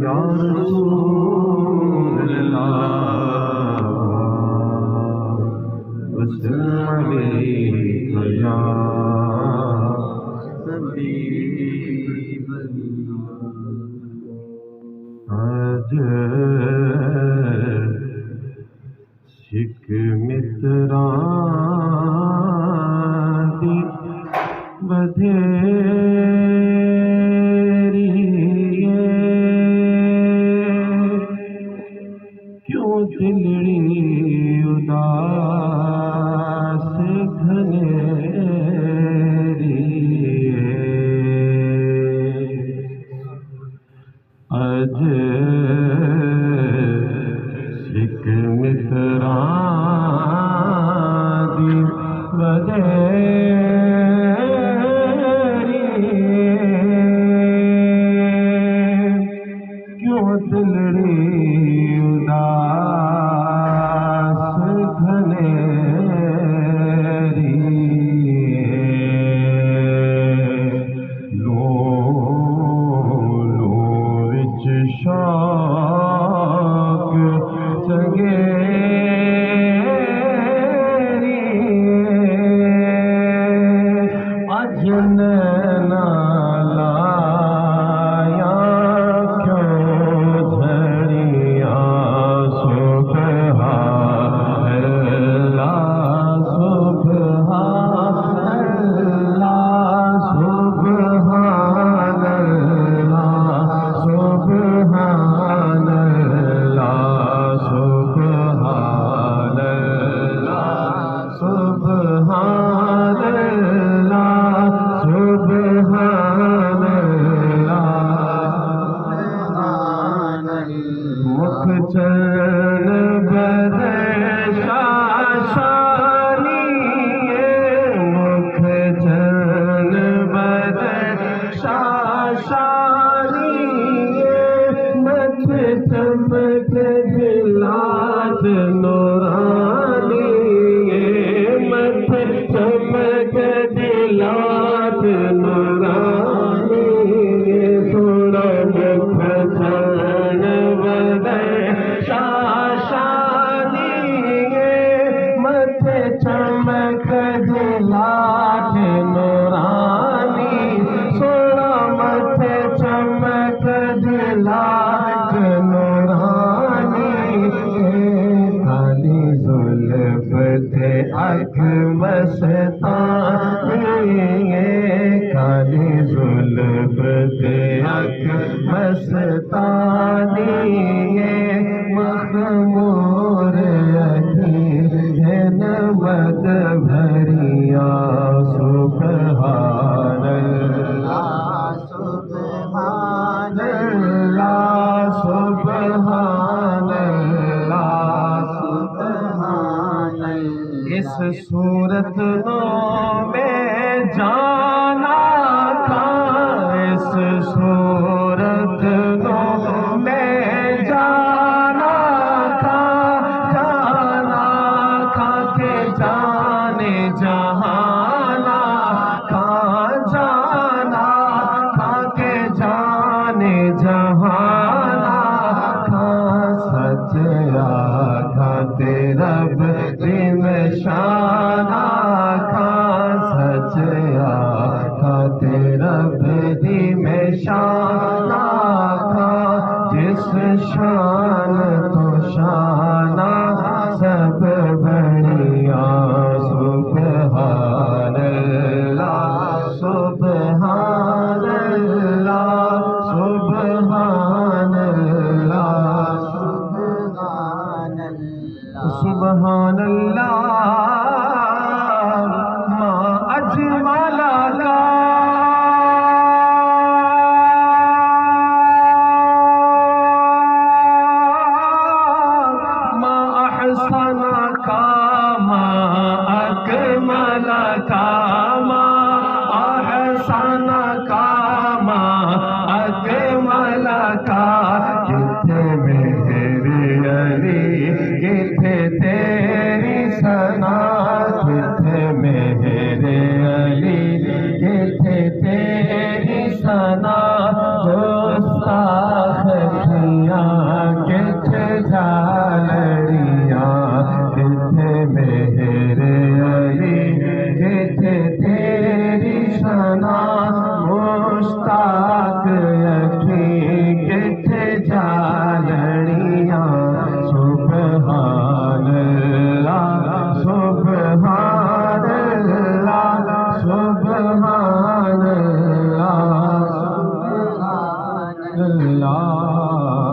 या रसूल अल्लाह वसल्लम अलैका या हबीब अल्लाह। आज सिख मित्रां दी बधेरी क्यों दिलड़ी उदास घनेरी अज सिख मित्रां दी बधेरी क्यों दिलड़ी उदास घनेरी लो विच शौक चंगेरी अज नैना लाया क्यों झड़िया सुबहान अल्लाह सुबहान अल्लाह सुबहान अल्लाह सुबहान अल्लाह सुबहान अल्लाह सुबहान अल्लाह सुबहान अल्लाह मुख चरण बदशाशानी मुख चरण बदशाशानी मथ चमक दिलाज नूरानी मथ चमक दिलाज नूरानी थोड़ा मुख चरण बदशाशानी मथ चमक दिलाज नूरानी सोना मथ चमक दिलाज नूरानी काली जुल्फ थे अख मस्तानी काली जुल्फ थे अख मस्तानी मखमूर अखी है नमद भरिया सुबहान अल्लाह सुबहान अल्लाह सुबहान अल्लाह सुबहान अल्लाह इस सूरत में जाना था इस सूरत में जाना था के जाने जहाना था जाना था के जाने जहाना था सच आखा तेरा बदिम शाना था सच आखा तेरा बदिम शाना था जिस शान तो शाना सब बढ़िया सुबहान अल्लाह सुबहान अल्लाह सुबहान अल्लाह सुबहान अल्लाह सुबहान अल्लाह माँ अजमला का अहसना का माँ अकमला का माँ अहसना का माँ अकमला का किथे मेरे अली किथे तेरी सना किथे मेरे अली तेरी सना गुस्ताख किया किथे झालड़ियाँ किथे मेरे अली किथे तेरी सना मुश्ताक अखी किथे झालड़ियाँ सुबहान अल्लाह सुबहान अल्लाह सुबहान अल्लाह सुबहान अल्लाह